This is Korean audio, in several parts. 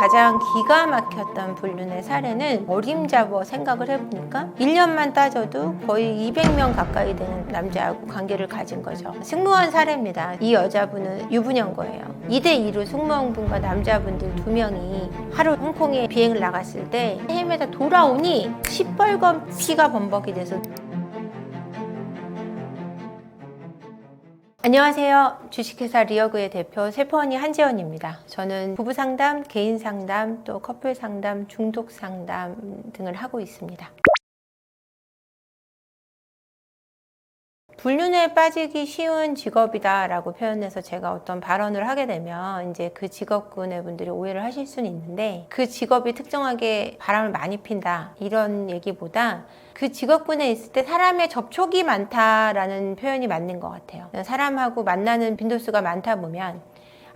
가장 기가 막혔던 불륜의 사례는 어림잡아 생각을 해보니까 1년만 따져도 거의 200명 가까이 되는 남자하고 관계를 가진 거죠. 승무원 사례입니다. 이 여자분은 유부녀인 거예요. 2대2로 승무원분과 남자분들 2명이 하루 홍콩에 비행을 나갔을 때 헤매다 돌아오니 시뻘건 피가 범벅이 돼서. 안녕하세요. 주식회사 리어그의 대표 세포언니 한지연입니다. 저는 부부상담, 개인상담, 또 커플상담, 중독상담 등을 하고 있습니다. 불륜에 빠지기 쉬운 직업이다라고 표현해서 제가 어떤 발언을 하게 되면 이제 그 직업군의 분들이 오해를 하실 수는 있는데, 그 직업이 특정하게 바람을 많이 핀다 이런 얘기보다 그 직업군에 있을 때 사람의 접촉이 많다라는 표현이 맞는 것 같아요. 사람하고 만나는 빈도수가 많다 보면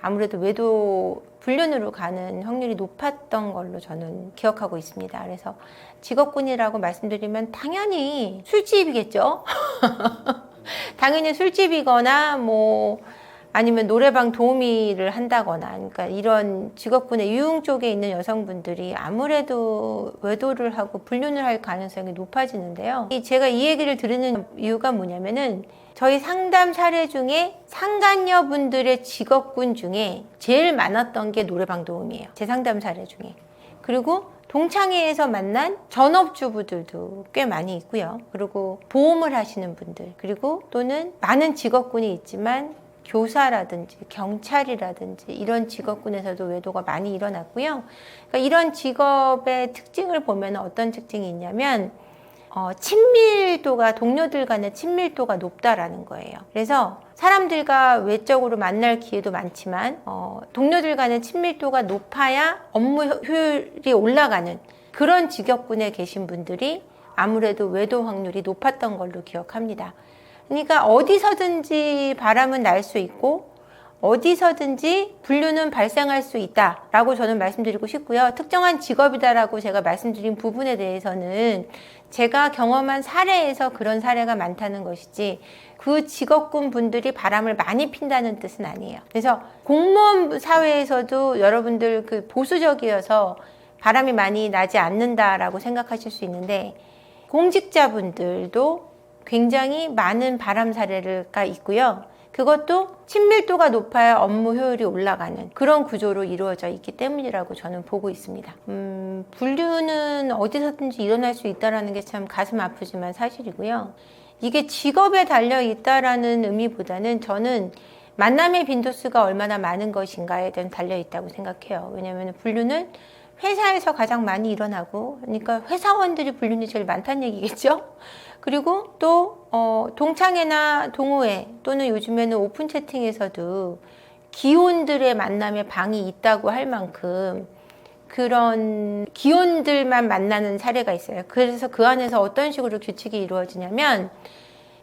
아무래도 불륜으로 가는 확률이 높았던 걸로 저는 기억하고 있습니다. 그래서 직업군이라고 말씀드리면 당연히 술집이겠죠. 당연히 술집이거나 아니면 노래방 도우미를 한다거나, 그러니까 이런 직업군의 유흥 쪽에 있는 여성분들이 아무래도 외도를 하고 불륜을 할 가능성이 높아지는데요. 제가 이 얘기를 들으는 이유가 뭐냐면은 저희 상담 사례 중에 상간녀분들의 직업군 중에 제일 많았던 게 노래방 도우미예요. 제 상담 사례 중에. 그리고 동창회에서 만난 전업주부들도 꽤 많이 있고요. 그리고 보험을 하시는 분들, 그리고 또는 많은 직업군이 있지만 교사라든지 경찰이라든지 이런 직업군에서도 외도가 많이 일어났고요. 그러니까 이런 직업의 특징을 보면 어떤 특징이 있냐면 친밀도가, 동료들 간의 친밀도가 높다라는 거예요. 그래서 사람들과 외적으로 만날 기회도 많지만 동료들 간의 친밀도가 높아야 업무 효율이 올라가는 그런 직업군에 계신 분들이 아무래도 외도 확률이 높았던 걸로 기억합니다. 그러니까 어디서든지 바람은 날 수 있고 어디서든지 불륜은 발생할 수 있다라고 저는 말씀드리고 싶고요. 특정한 직업이다라고 제가 말씀드린 부분에 대해서는 제가 경험한 사례에서 그런 사례가 많다는 것이지 그 직업군 분들이 바람을 많이 핀다는 뜻은 아니에요. 그래서 공무원 사회에서도 여러분들 보수적이어서 바람이 많이 나지 않는다라고 생각하실 수 있는데, 공직자분들도 굉장히 많은 바람 사례가 있고요. 그것도 친밀도가 높아야 업무 효율이 올라가는 그런 구조로 이루어져 있기 때문이라고 저는 보고 있습니다. 불륜은 어디서든지 일어날 수 있다는 게 참 가슴 아프지만 사실이고요. 이게 직업에 달려 있다라는 의미보다는 저는 만남의 빈도수가 얼마나 많은 것인가에 대한 달려 있다고 생각해요. 왜냐하면 불륜은 회사에서 가장 많이 일어나고, 그러니까 회사원들이 불륜이 제일 많다는 얘기겠죠. 그리고 또 동창회나 동호회 또는 요즘에는 오픈 채팅에서도 기혼들의 만남의 방이 있다고 할 만큼 그런 기혼들만 만나는 사례가 있어요. 그래서 그 안에서 어떤 식으로 규칙이 이루어지냐면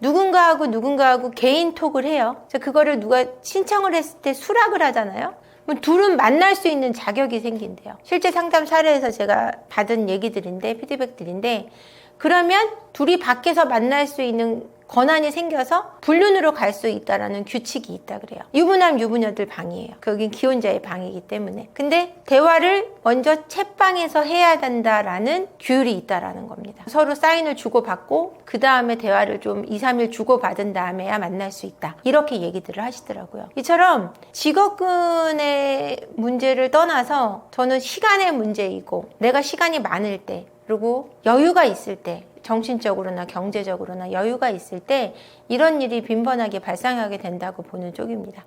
누군가하고 개인 톡을 해요. 그거를 누가 신청을 했을 때 수락을 하잖아요. 둘은 만날 수 있는 자격이 생긴대요. 실제 상담 사례에서 제가 받은 얘기들인데, 피드백들인데, 그러면 둘이 밖에서 만날 수 있는 권한이 생겨서 불륜으로 갈 수 있다라는 규칙이 있다 그래요. 유부남 유부녀들 방이에요. 거긴 기혼자의 방이기 때문에. 근데 대화를 먼저 채방에서 해야 된다라는 규율이 있다라는 겁니다. 서로 사인을 주고받고 그 다음에 대화를 좀 2, 3일 주고받은 다음에야 만날 수 있다. 이렇게 얘기들을 하시더라고요. 이처럼 직업군의 문제를 떠나서 저는 시간의 문제이고, 내가 시간이 많을 때, 그리고 여유가 있을 때, 정신적으로나 경제적으로나 여유가 있을 때 이런 일이 빈번하게 발생하게 된다고 보는 쪽입니다.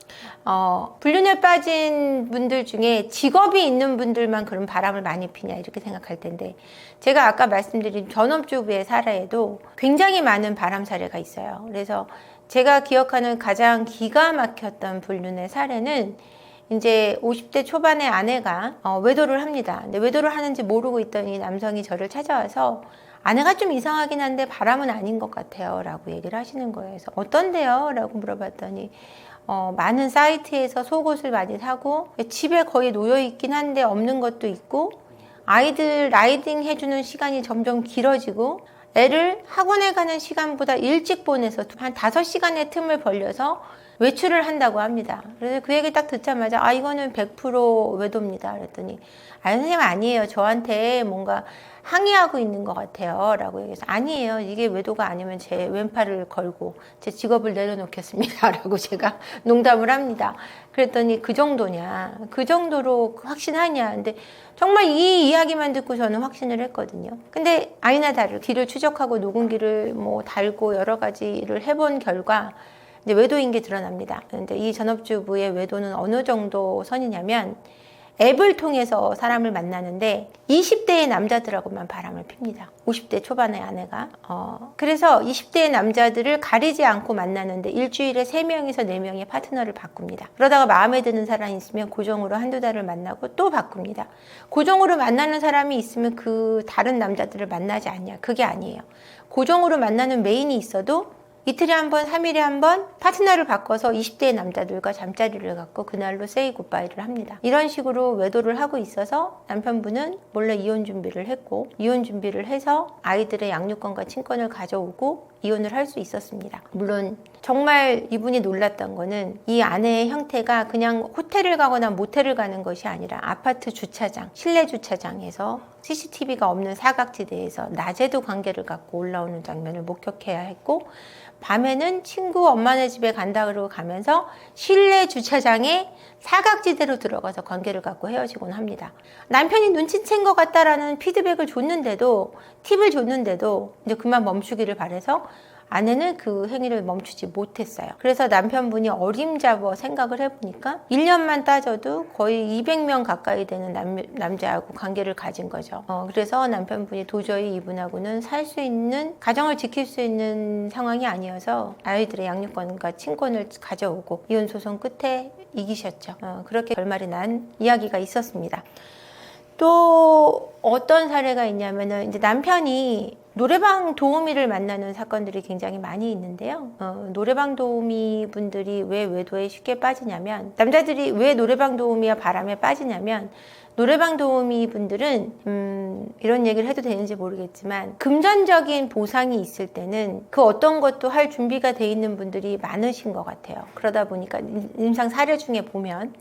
불륜에 빠진 분들 중에 직업이 있는 분들만 그런 바람을 많이 피냐 이렇게 생각할 텐데, 제가 아까 말씀드린 전업주부의 사례에도 굉장히 많은 바람 사례가 있어요. 그래서 제가 기억하는 가장 기가 막혔던 불륜의 사례는 이제 50대 초반의 아내가 외도를 합니다. 근데 외도를 하는지 모르고 있던 이 남성이 저를 찾아와서 아내가 좀 이상하긴 한데 바람은 아닌 것 같아요 라고 얘기를 하시는 거예요. 그래서 어떤데요? 라고 물어봤더니 많은 사이트에서 속옷을 많이 사고, 집에 거의 놓여있긴 한데 없는 것도 있고, 아이들 라이딩 해주는 시간이 점점 길어지고, 애를 학원에 가는 시간보다 일찍 보내서 한 5시간의 틈을 벌려서 외출을 한다고 합니다. 그래서 그 얘기 딱 듣자마자 아 이거는 100% 외도입니다. 그랬더니 아 선생님 아니에요. 저한테 뭔가 항의하고 있는 것 같아요 라고 얘기해서 아니에요. 이게 외도가 아니면 제 왼팔을 걸고 제 직업을 내려놓겠습니다 라고 제가 농담을 합니다. 그랬더니 그 정도냐, 그 정도로 확신하냐. 근데 정말 이 이야기만 듣고 저는 확신을 했거든요. 근데 아니나 다르게 뒤를 추적하고 녹음기를 뭐 달고 여러 가지를 해본 결과 이제 외도인 게 드러납니다. 근데 이 전업주부의 외도는 어느 정도 선이냐면 앱을 통해서 사람을 만나는데 20대의 남자들하고만 바람을 핍니다. 50대 초반의 아내가. 그래서 20대의 남자들을 가리지 않고 만나는데 일주일에 3명에서 4명의 파트너를 바꿉니다. 그러다가 마음에 드는 사람이 있으면 고정으로 한두 달을 만나고 또 바꿉니다. 고정으로 만나는 사람이 있으면 그 다른 남자들을 만나지 않냐. 그게 아니에요. 고정으로 만나는 메인이 있어도 이틀에 한 번, 3일에 한 번 파트너를 바꿔서 20대의 남자들과 잠자리를 갖고 그날로 세이 굿바이를 합니다. 이런 식으로 외도를 하고 있어서 남편분은 몰래 이혼 준비를 했고 이혼 준비를 해서 아이들의 양육권과 친권을 가져오고 이혼을 할 수 있었습니다. 물론 정말 이분이 놀랐던 거는 이 아내의 형태가 그냥 호텔을 가거나 모텔을 가는 것이 아니라 아파트 주차장, 실내 주차장에서 CCTV가 없는 사각지대에서 낮에도 관계를 갖고 올라오는 장면을 목격해야 했고 밤에는 친구 엄마네 집에 간다 그러고 가면서 실내 주차장에 사각지대로 들어가서 관계를 갖고 헤어지곤 합니다. 남편이 눈치챈 것 같다라는 피드백을 줬는데도 팁을 줬는데도 이제 그만 멈추기를 바라서 아내는 그 행위를 멈추지 못했어요. 그래서 남편분이 어림잡아 생각을 해보니까 1년만 따져도 거의 200명 가까이 되는 남자하고 관계를 가진 거죠. 그래서 남편분이 도저히 이분하고는 살 수 있는, 가정을 지킬 수 있는 상황이 아니어서 아이들의 양육권과 친권을 가져오고 이혼 소송 끝에 이기셨죠. 그렇게 결말이 난 이야기가 있었습니다. 또 어떤 사례가 있냐면은 이제 남편이 노래방 도우미를 만나는 사건들이 굉장히 많이 있는데요. 노래방 도우미 분들이 왜 외도에 쉽게 빠지냐면, 남자들이 왜 노래방 도우미와 바람에 빠지냐면, 노래방 도우미 분들은 이런 얘기를 해도 되는지 모르겠지만 금전적인 보상이 있을 때는 그 어떤 것도 할 준비가 돼 있는 분들이 많으신 것 같아요. 그러다 보니까 임상 사례 중에 보면,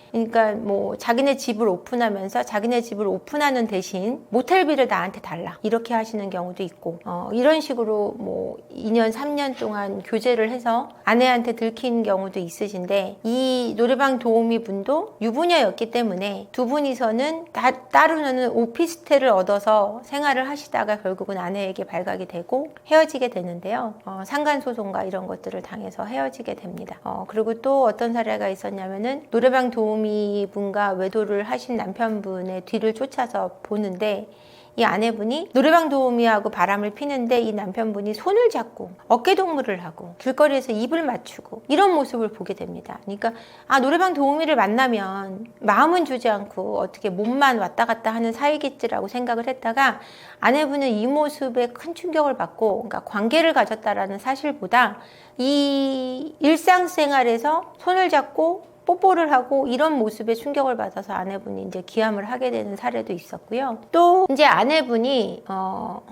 그러니까 뭐 자기네 집을 오픈하면서 자기네 집을 오픈하는 대신 모텔비를 나한테 달라 이렇게 하시는 경우도 있고, 이런 식으로 뭐 2년 3년 동안 교제를 해서 아내한테 들킨 경우도 있으신데, 이 노래방 도우미 분도 유부녀였기 때문에 두 분이서는 따로는 오피스텔을 얻어서 생활을 하시다가 결국은 아내에게 발각이 되고 헤어지게 되는데요. 상간소송과 이런 것들을 당해서 헤어지게 됩니다. 그리고 또 어떤 사례가 있었냐면은 노래방 도우미 분과 외도를 하신 남편분의 뒤를 쫓아서 보는데, 이 아내분이 노래방 도우미하고 바람을 피는데 이 남편분이 손을 잡고 어깨동무를 하고 길거리에서 입을 맞추고 이런 모습을 보게 됩니다. 그러니까 노래방 도우미를 만나면 마음은 주지 않고 어떻게 몸만 왔다 갔다 하는 사이겠지라고 생각을 했다가, 아내분은 이 모습에 큰 충격을 받고, 그러니까 관계를 가졌다라는 사실보다 이 일상생활에서 손을 잡고 뽀뽀를 하고 이런 모습에 충격을 받아서 아내분이 이제 기함을 하게 되는 사례도 있었고요. 또 이제 아내분이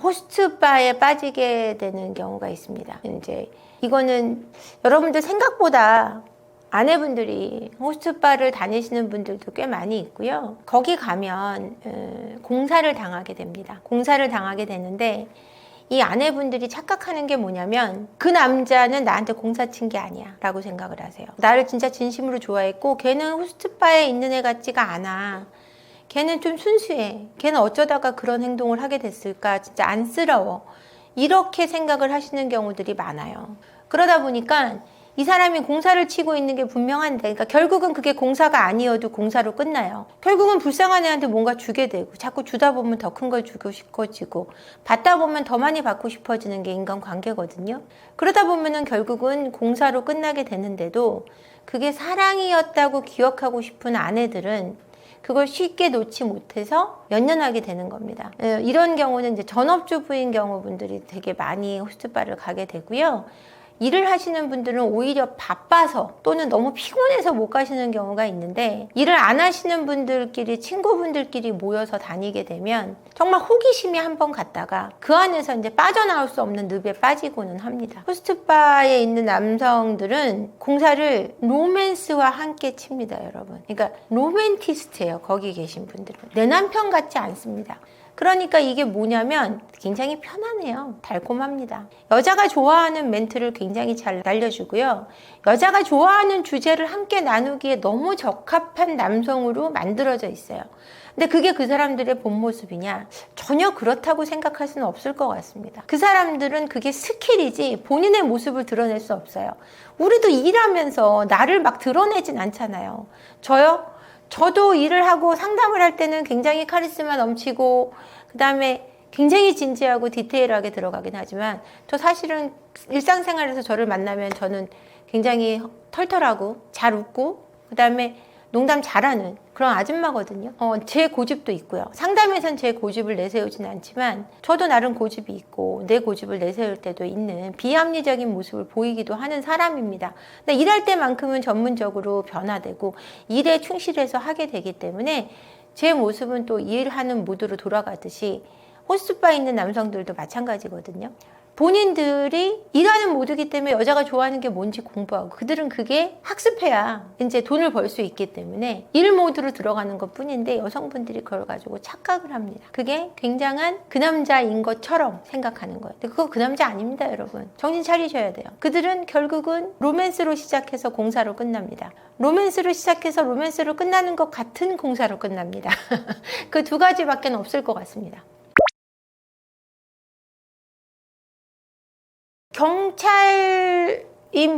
호스트바에 빠지게 되는 경우가 있습니다. 이제 이거는 여러분들 생각보다 아내분들이 호스트바를 다니시는 분들도 꽤 많이 있고요. 거기 가면 공사를 당하게 됩니다. 공사를 당하게 되는데, 이 아내분들이 착각하는 게 뭐냐면 그 남자는 나한테 공사 친 게 아니야 라고 생각을 하세요. 나를 진짜 진심으로 좋아했고 걔는 호스트바에 있는 애 같지가 않아. 걔는 좀 순수해. 걔는 어쩌다가 그런 행동을 하게 됐을까. 진짜 안쓰러워. 이렇게 생각을 하시는 경우들이 많아요. 그러다 보니까 이 사람이 공사를 치고 있는 게 분명한데, 그러니까 결국은 그게 공사가 아니어도 공사로 끝나요. 결국은 불쌍한 애한테 뭔가 주게 되고, 자꾸 주다 보면 더 큰 걸 주고 싶어지고, 받다 보면 더 많이 받고 싶어지는 게 인간관계거든요. 그러다 보면은 결국은 공사로 끝나게 되는데도 그게 사랑이었다고 기억하고 싶은 아내들은 그걸 쉽게 놓지 못해서 연연하게 되는 겁니다. 이런 경우는 이제 전업주부인 경우분들이 되게 많이 호스트바를 가게 되고요. 일을 하시는 분들은 오히려 바빠서 또는 너무 피곤해서 못 가시는 경우가 있는데, 일을 안 하시는 분들끼리, 친구분들끼리 모여서 다니게 되면 정말 호기심이 한번 갔다가 그 안에서 이제 빠져나올 수 없는 늪에 빠지고는 합니다. 호스트바에 있는 남성들은 공사를 로맨스와 함께 칩니다, 여러분. 그러니까 로맨티스트예요, 거기 계신 분들은. 내 남편 같지 않습니다. 그러니까 이게 뭐냐면 굉장히 편안해요. 달콤합니다. 여자가 좋아하는 멘트를 굉장히 잘 날려주고요. 여자가 좋아하는 주제를 함께 나누기에 너무 적합한 남성으로 만들어져 있어요. 근데 그게 그 사람들의 본 모습이냐? 전혀 그렇다고 생각할 수는 없을 것 같습니다. 그 사람들은 그게 스킬이지 본인의 모습을 드러낼 수 없어요. 우리도 일하면서 나를 막 드러내진 않잖아요. 저도 일을 하고 상담을 할 때는 굉장히 카리스마 넘치고 그 다음에 굉장히 진지하고 디테일하게 들어가긴 하지만 저 사실은 일상생활에서 저를 만나면 저는 굉장히 털털하고 잘 웃고 그 다음에 농담 잘하는 그런 아줌마거든요. 제 고집도 있고요. 상담에선 제 고집을 내세우진 않지만 저도 나름 고집이 있고 내 고집을 내세울 때도 있는 비합리적인 모습을 보이기도 하는 사람입니다. 근데 일할 때만큼은 전문적으로 변화되고 일에 충실해서 하게 되기 때문에 제 모습은 또 일하는 모드로 돌아가듯이 호스트바에 있는 남성들도 마찬가지거든요. 본인들이 일하는 모드이기 때문에 여자가 좋아하는 게 뭔지 공부하고 그들은 그게 학습해야 이제 돈을 벌 수 있기 때문에 일 모드로 들어가는 것 뿐인데 여성분들이 그걸 가지고 착각을 합니다. 그게 굉장한 그 남자인 것처럼 생각하는 거예요. 근데 그거 그 남자 아닙니다, 여러분. 정신 차리셔야 돼요. 그들은 결국은 로맨스로 시작해서 공사로 끝납니다. 로맨스로 시작해서 로맨스로 끝나는 것 같은 공사로 끝납니다. 그 두 가지밖에 없을 것 같습니다. 경찰인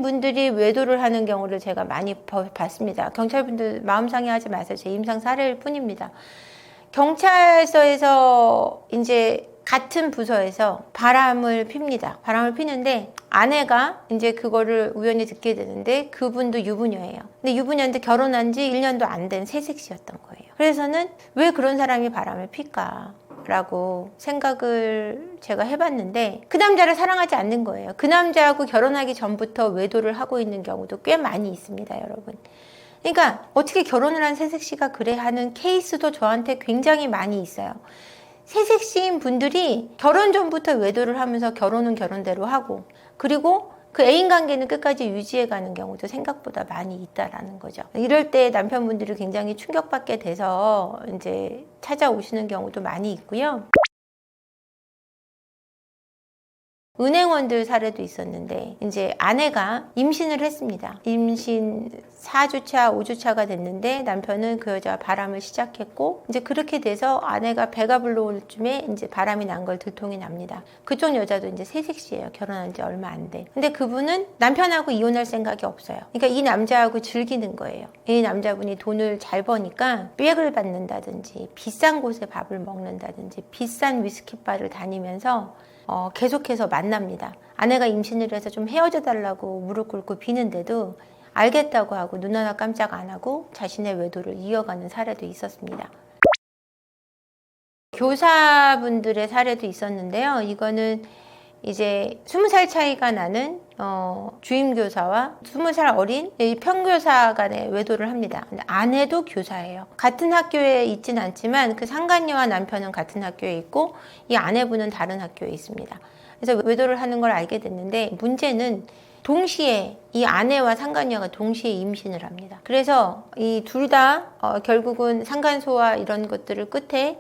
분들이 외도를 하는 경우를 제가 많이 봤습니다. 경찰분들 마음 상해하지 마세요. 제 임상 사례일 뿐입니다. 경찰서에서 이제 같은 부서에서 바람을 핍니다. 바람을 피는데 아내가 이제 그거를 우연히 듣게 되는데 그분도 유부녀예요. 근데 유부녀인데 결혼한 지 1년도 안 된 새색시였던 거예요. 그래서는 왜 그런 사람이 바람을 필까? 라고 생각을 제가 해봤는데 그 남자를 사랑하지 않는 거예요. 그 남자하고 결혼하기 전부터 외도를 하고 있는 경우도 꽤 많이 있습니다, 여러분. 그러니까 어떻게 결혼을 한 새색시가 그래 하는 케이스도 저한테 굉장히 많이 있어요. 새색시인 분들이 결혼 전부터 외도를 하면서 결혼은 결혼대로 하고 그리고 그 애인 관계는 끝까지 유지해가는 경우도 생각보다 많이 있다라는 거죠. 이럴 때 남편분들이 굉장히 충격받게 돼서 이제 찾아오시는 경우도 많이 있고요. 은행원들 사례도 있었는데 이제 아내가 임신을 했습니다. 임신 4주차, 5주차가 됐는데 남편은 그 여자와 바람을 시작했고 이제 그렇게 돼서 아내가 배가 불러올 쯤에 이제 바람이 난 걸 들통이 납니다. 그쪽 여자도 이제 새색시예요. 결혼한 지 얼마 안 돼. 근데 그분은 남편하고 이혼할 생각이 없어요. 그러니까 이 남자하고 즐기는 거예요. 이 남자분이 돈을 잘 버니까 백을 받는다든지 비싼 곳에 밥을 먹는다든지 비싼 위스키바를 다니면서 계속해서 만납니다. 아내가 임신을 해서 좀 헤어져 달라고 무릎 꿇고 비는데도 알겠다고 하고 눈 하나 깜짝 안 하고 자신의 외도를 이어가는 사례도 있었습니다. 교사분들의 사례도 있었는데요. 이거는 이제 20살 차이가 나는 주임교사와 20살 어린 평교사 간의 외도를 합니다. 근데 아내도 교사예요. 같은 학교에 있진 않지만 그 상간녀와 남편은 같은 학교에 있고 이 아내분은 다른 학교에 있습니다. 그래서 외도를 하는 걸 알게 됐는데 문제는 동시에 이 아내와 상간녀가 동시에 임신을 합니다. 그래서 이 둘 다 결국은 상간소와 이런 것들을 끝에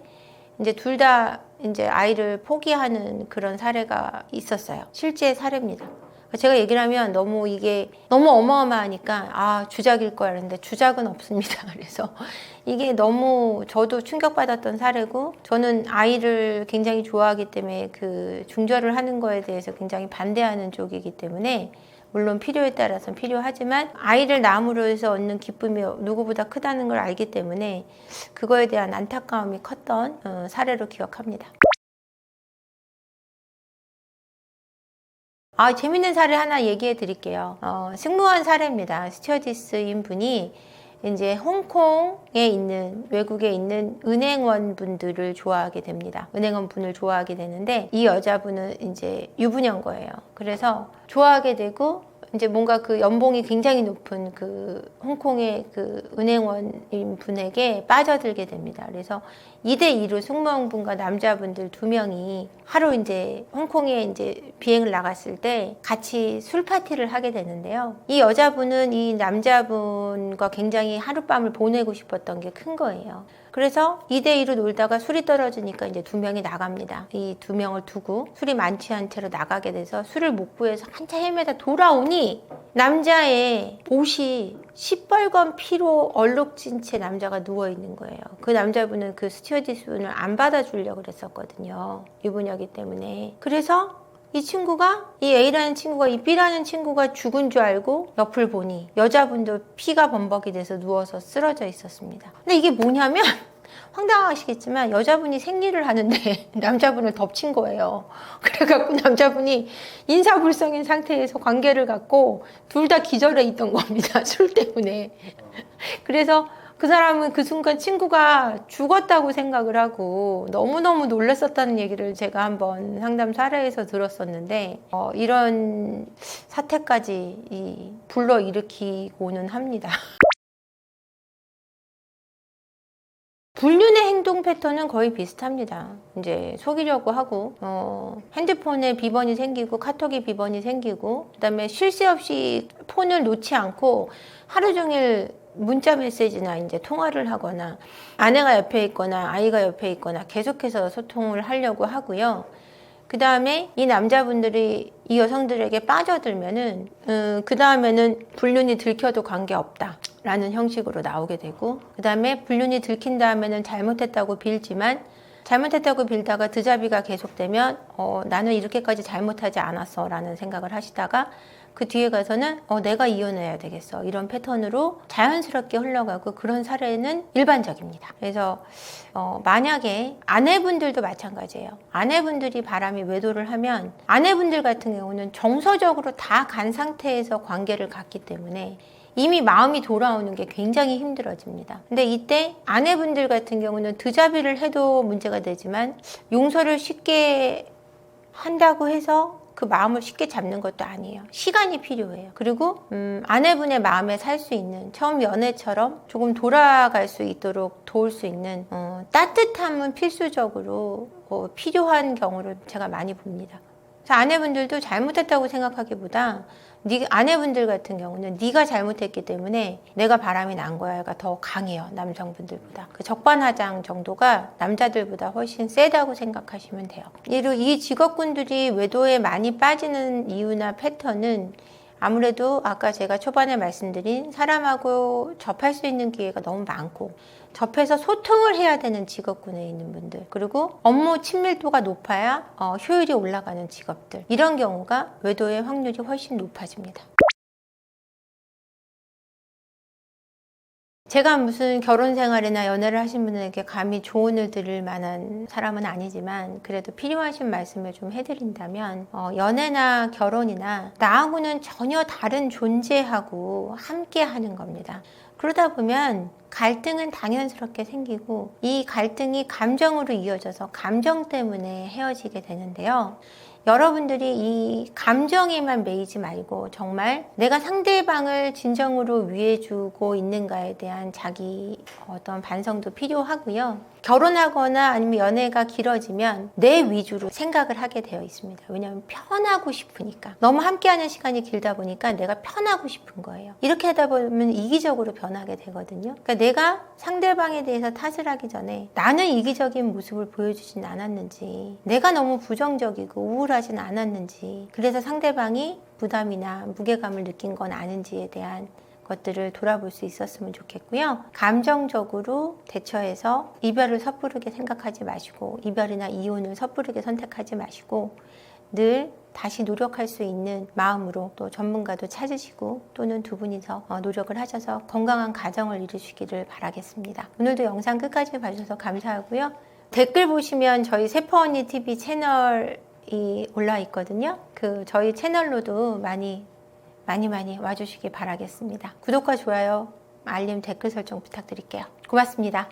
이제 둘 다 이제 아이를 포기하는 그런 사례가 있었어요. 실제 사례입니다. 제가 얘기를 하면 이게 너무 어마어마하니까 주작일 거야 했는데 주작은 없습니다. 그래서 이게 너무 저도 충격받았던 사례고 저는 아이를 굉장히 좋아하기 때문에 그 중절을 하는 거에 대해서 굉장히 반대하는 쪽이기 때문에 물론 필요에 따라서는 필요하지만 아이를 낳음으로 해서 얻는 기쁨이 누구보다 크다는 걸 알기 때문에 그거에 대한 안타까움이 컸던 사례로 기억합니다. 재밌는 사례 하나 얘기해 드릴게요. 승무원 사례입니다. 스튜어디스인 분이 이제 홍콩에 있는, 외국에 있는 은행원 분들을 좋아하게 됩니다. 은행원 분을 좋아하게 되는데, 이 여자분은 이제 유부녀인 거예요. 그래서 좋아하게 되고, 이제 뭔가 그 연봉이 굉장히 높은 그 홍콩의 그 은행원인 분에게 빠져들게 됩니다. 그래서 2대2로 승무원분과 남자분들 2명이 하루 이제 홍콩에 이제 비행을 나갔을 때 같이 술 파티를 하게 되는데요. 이 여자분은 이 남자분과 굉장히 하룻밤을 보내고 싶었던 게 큰 거예요. 그래서 2대2로 놀다가 술이 떨어지니까 이제 2명이 나갑니다. 이 2명을 두고 술이 많지 않은 채로 나가게 돼서 술을 못 구해서 한참 헤매다 돌아오니 남자의 옷이 시뻘건 피로 얼룩진 채 남자가 누워있는 거예요. 그 남자분은 그 스튜어디스분을 안 받아주려고 그랬었거든요. 유부녀기 때문에. 그래서 이 친구가, 이 A라는 친구가 이 B라는 친구가 죽은 줄 알고 옆을 보니 여자분도 피가 범벅이 돼서 누워서 쓰러져 있었습니다. 근데 이게 뭐냐면 황당하시겠지만 여자분이 생리를 하는데 남자분을 덮친 거예요. 그래갖고 남자분이 인사불성인 상태에서 관계를 갖고 둘 다 기절해 있던 겁니다. 술 때문에. 그래서 그 사람은 그 순간 친구가 죽었다고 생각을 하고 너무너무 놀랐었다는 얘기를 제가 한번 상담 사례에서 들었었는데, 이런 사태까지 불러일으키고는 합니다. 불륜의 행동 패턴은 거의 비슷합니다. 이제 속이려고 하고, 핸드폰에 비번이 생기고, 카톡에 비번이 생기고, 그 다음에 쉴 새 없이 폰을 놓지 않고 하루 종일 문자 메시지나 이제 통화를 하거나, 아내가 옆에 있거나 아이가 옆에 있거나 계속해서 소통을 하려고 하고요. 그 다음에 이 남자분들이 이 여성들에게 빠져들면은, 그 다음에는 불륜이 들켜도 관계없다 라는 형식으로 나오게 되고, 그 다음에 불륜이 들킨 다음에는 잘못했다고 빌지만, 잘못했다고 빌다가 드자비가 계속되면 나는 이렇게까지 잘못하지 않았어 라는 생각을 하시다가 그 뒤에 가서는 내가 이혼해야 되겠어 이런 패턴으로 자연스럽게 흘러가고, 그런 사례는 일반적입니다. 그래서 만약에 아내분들도 마찬가지예요. 아내분들이 바람이 외도를 하면 아내분들 같은 경우는 정서적으로 다 간 상태에서 관계를 갖기 때문에 이미 마음이 돌아오는 게 굉장히 힘들어집니다. 근데 이때 아내분들 같은 경우는 드자비를 해도 문제가 되지만 용서를 쉽게 한다고 해서 그 마음을 쉽게 잡는 것도 아니에요. 시간이 필요해요. 그리고 아내분의 마음에 살 수 있는, 처음 연애처럼 조금 돌아갈 수 있도록 도울 수 있는 따뜻함은 필수적으로 필요한 경우를 제가 많이 봅니다. 그래서 아내분들도 잘못했다고 생각하기보다 아내분들 같은 경우는 네가 잘못했기 때문에 내가 바람이 난 거야가 더 강해요. 남성분들보다. 그 적반하장 정도가 남자들보다 훨씬 세다고 생각하시면 돼요. 이 직업군들이 외도에 많이 빠지는 이유나 패턴은 아무래도 아까 제가 초반에 말씀드린 사람하고 접할 수 있는 기회가 너무 많고, 접해서 소통을 해야 되는 직업군에 있는 분들, 그리고 업무 친밀도가 높아야 효율이 올라가는 직업들, 이런 경우가 외도의 확률이 훨씬 높아집니다. 제가 무슨 결혼 생활이나 연애를 하신 분에게 감히 조언을 드릴 만한 사람은 아니지만, 그래도 필요하신 말씀을 좀 해드린다면, 연애나 결혼이나 나하고는 전혀 다른 존재하고 함께 하는 겁니다. 그러다 보면 갈등은 당연스럽게 생기고, 이 갈등이 감정으로 이어져서 감정 때문에 헤어지게 되는데요. 여러분들이 이 감정에만 매이지 말고 정말 내가 상대방을 진정으로 위해주고 있는가에 대한 자기 어떤 반성도 필요하고요. 결혼하거나 아니면 연애가 길어지면 내 위주로 생각을 하게 되어 있습니다. 왜냐하면 편하고 싶으니까. 너무 함께하는 시간이 길다 보니까 내가 편하고 싶은 거예요. 이렇게 하다 보면 이기적으로 변하게 되거든요. 그러니까 내가 상대방에 대해서 탓을 하기 전에 나는 이기적인 모습을 보여주진 않았는지, 내가 너무 부정적이고 우울하진 않았는지, 그래서 상대방이 부담이나 무게감을 느낀 건 아닌지에 대한 것들을 돌아볼 수 있었으면 좋겠고요. 감정적으로 대처해서 이별을 섣부르게 생각하지 마시고, 이별이나 이혼을 섣부르게 선택하지 마시고, 늘 다시 노력할 수 있는 마음으로 또 전문가도 찾으시고, 또는 두 분이서 노력을 하셔서 건강한 가정을 이루시기를 바라겠습니다. 오늘도 영상 끝까지 봐주셔서 감사하고요. 댓글 보시면 저희 세포언니 TV 채널이 올라 있거든요. 그 저희 채널로도 많이 와주시기 바라겠습니다. 구독과 좋아요 알림 댓글 설정 부탁드릴게요. 고맙습니다.